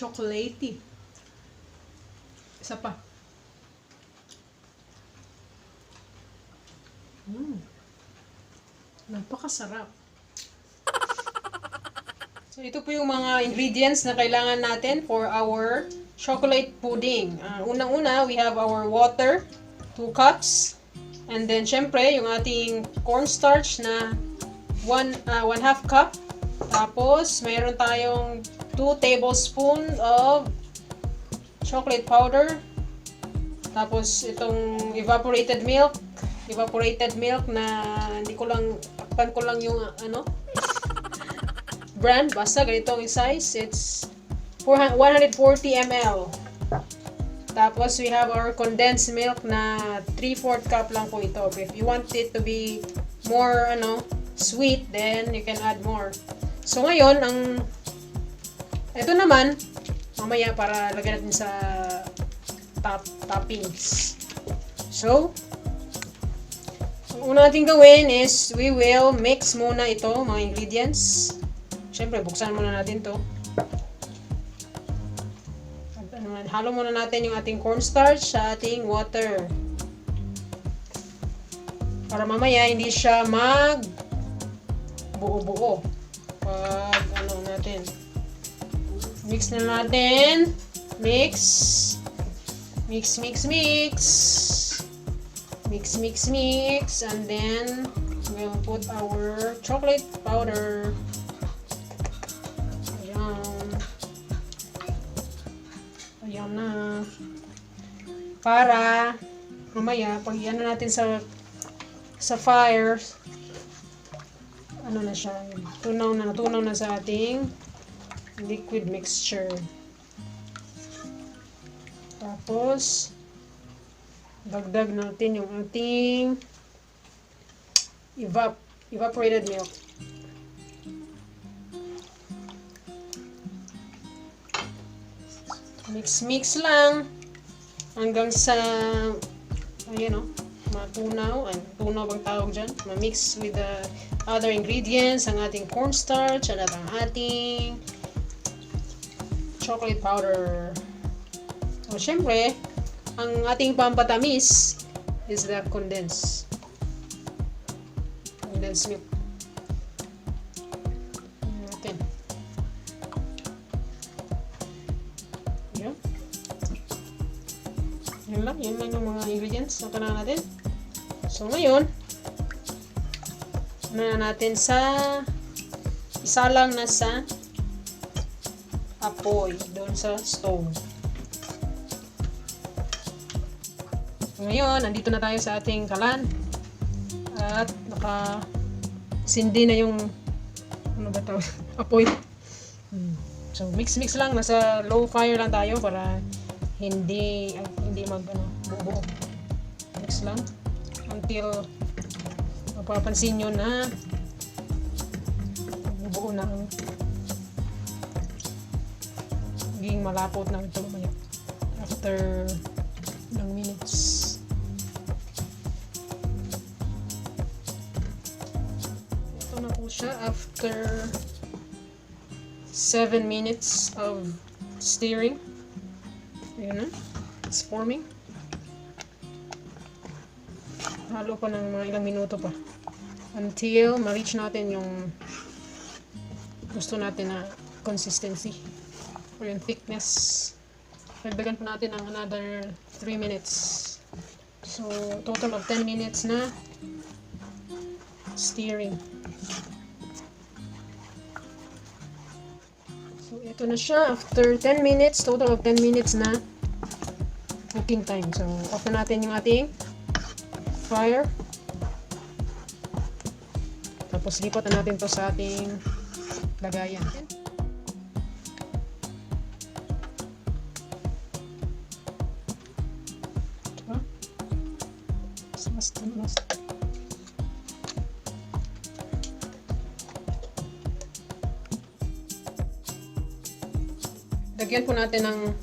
chocolatey. Isa pa. Napakasarap. So, ito po yung mga ingredients na kailangan natin for our chocolate pudding. Unang-una, we have our water, 2 cups. And then, syempre, yung ating cornstarch na 1/2 cup. Tapos, mayroon tayong 2 tablespoon of chocolate powder. Tapos, itong evaporated milk na hindi ko lang, takpan ko lang yung brand, basta ganito ang size. It's 140 ml. Tapos we have our condensed milk na 3/4 cup lang po ito. If you want it to be more sweet, then you can add more. So ngayon, ito naman mamaya para lagyan natin sa toppings. So ang una natin gawin is we will mix muna ito, mga ingredients. Siyempre, buksan muna natin to. Halo muna natin yung ating cornstarch sa ating water. Para mamaya hindi siya buo-buo. Pag natin. Mix na natin. Mix. Mix. And then, we'll put our chocolate powder. Ayan na. Para mamaya pag natin sa fire, na siya, tunaw na sa ating liquid mixture. Tapos dagdag natin yung ating evaporated milk. Mix lang hanggang sa matunaw. Tunaw bang tawag dyan? Ma-mix with the other ingredients, ang ating cornstarch at ang ating chocolate powder. So, syempre, ang ating pampatamis is the condensed milk. Okay. Yun lang yung mga ingredients na kailangan natin. So ngayon, natin isalang na sa apoy doon sa stove. So ngayon, nandito na tayo sa ating kalan at nakasindi na yung apoy. So mix lang, nasa low fire lang tayo para hindi buo. Mix lang until mapapansin nyo na buo na, maging malapot na ito mamaya after ilang minutes. Ito na po siya after 7 minutes of stirring. Ayan na, it's forming. Halo pa ng mga ilang minuto pa until ma-reach natin yung gusto natin na consistency or yung thickness. Dagdagan pa natin ng another 3 minutes. So, total of 10 minutes na stirring. So, ito na siya. After 10 minutes, total of 10 minutes na cooking time. So, off na natin yung ating fire. Tapos lipat na natin to sa ating lagayan. Mas. Lagyan po natin ng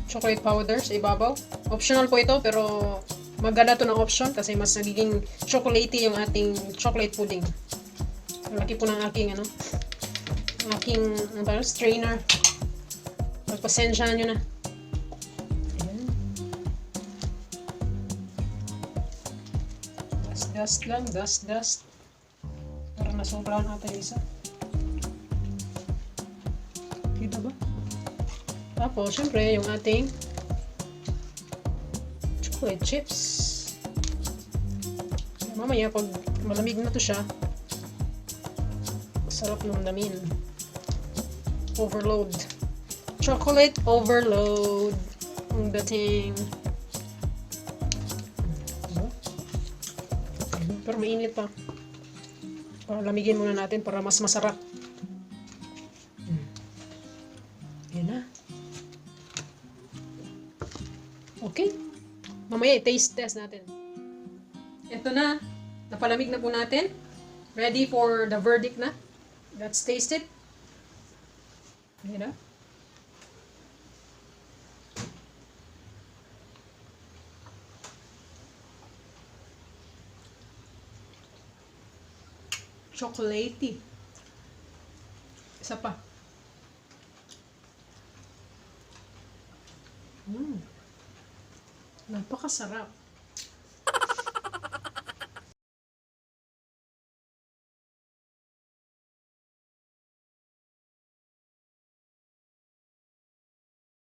chocolate powder sa ibabaw. Optional po ito, pero maganda to ng option kasi mas nagiging chocolatey yung ating chocolate pudding. Laki po ng aking strainer. Pagpasensyahan nyo na. Ayan. Dust lang, dust. Parang nasobrahan ata yung isa. Kita ba? Tapos, syempre, yung ating chocolate chips. Mamaya, pag malamig na to siya, masarap namnamin. Overload. Chocolate overload. Ang dating. Pero mainit pa. Lamigin muna natin para mas masarap. Yan na. Okay. Mamaya i-taste test natin. Ito na. Napalamig na po natin. Ready for the verdict na. Let's taste it. Yan na. Chocolatey. Isa pa. Napakasarap.